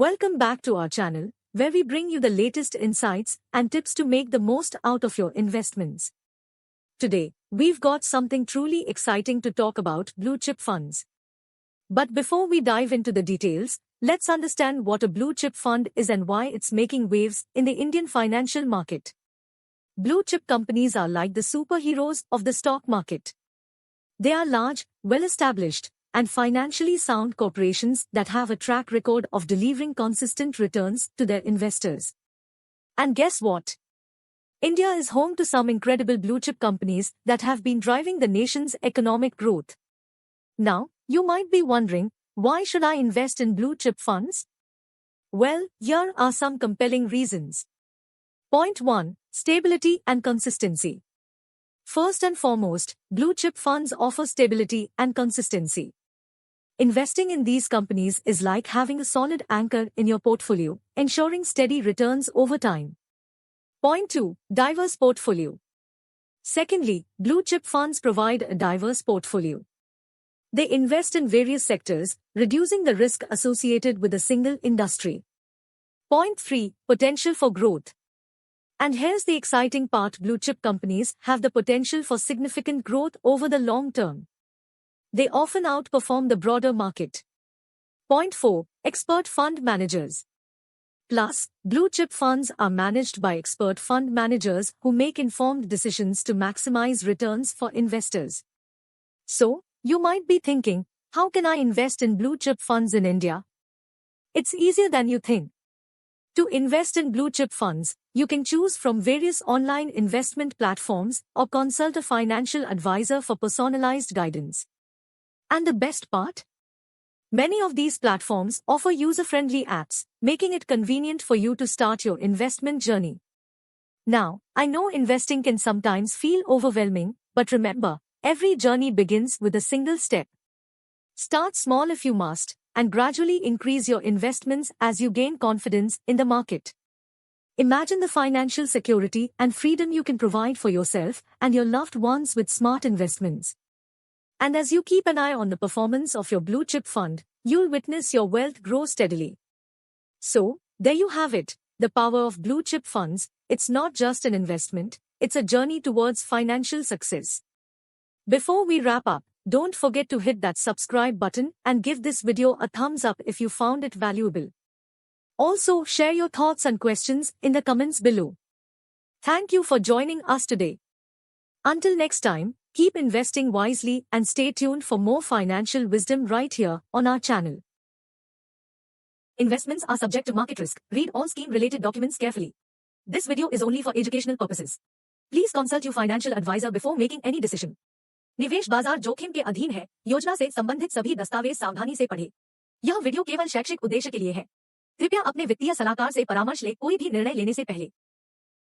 Welcome back to our channel, where we bring you the latest insights and tips to make the most out of your investments. Today, we've got something truly exciting to talk about: blue chip funds. But before we dive into the details, let's understand what a blue chip fund is and why it's making waves in the Indian financial market. Blue chip companies are like the superheroes of the stock market. They are large, well-established, and financially sound corporations that have a track record of delivering consistent returns to their investors. And guess what? India is home to some incredible blue-chip companies that have been driving the nation's economic growth. Now, you might be wondering, why should I invest in blue-chip funds? Well, here are some compelling reasons. Point 1. Stability and consistency. First and foremost, blue-chip funds offer stability and consistency. Investing in these companies is like having a solid anchor in your portfolio, ensuring steady returns over time. Point 2. Diverse portfolio. Secondly, blue-chip funds provide a diverse portfolio. They invest in various sectors, reducing the risk associated with a single industry. Point 3. Potential for growth. And here's the exciting part: blue-chip companies have the potential for significant growth over the long term. They often outperform the broader market. Point 4. Expert fund managers. Plus, blue-chip funds are managed by expert fund managers who make informed decisions to maximize returns for investors. So, you might be thinking, how can I invest in blue-chip funds in India? It's easier than you think. To invest in blue-chip funds, you can choose from various online investment platforms or consult a financial advisor for personalized guidance. And the best part? Many of these platforms offer user-friendly apps, making it convenient for you to start your investment journey. Now, I know investing can sometimes feel overwhelming, but remember, every journey begins with a single step. Start small if you must, and gradually increase your investments as you gain confidence in the market. Imagine the financial security and freedom you can provide for yourself and your loved ones with smart investments. And as you keep an eye on the performance of your blue chip fund, you'll witness your wealth grow steadily. So, there you have it, the power of blue chip funds. It's not just an investment, it's a journey towards financial success. Before we wrap up, don't forget to hit that subscribe button and give this video a thumbs up if you found it valuable. Also, share your thoughts and questions in the comments below. Thank you for joining us today. Until next time, keep investing wisely and stay tuned for more financial wisdom right here on our channel. Investments are subject to market risk. Read all scheme-related documents carefully. This video is only for educational purposes. Please consult your financial advisor before making any decision. निवेश बाजार जोखिम के अधीन है। योजना से संबंधित सभी दस्तावेज सावधानी से पढ़ें। यह वीडियो केवल शैक्षिक उद्देश्य के लिए है। कृपया अपने वित्तीय सलाहकार से परामर्श लें कोई भी निर्णय लेने से पहले।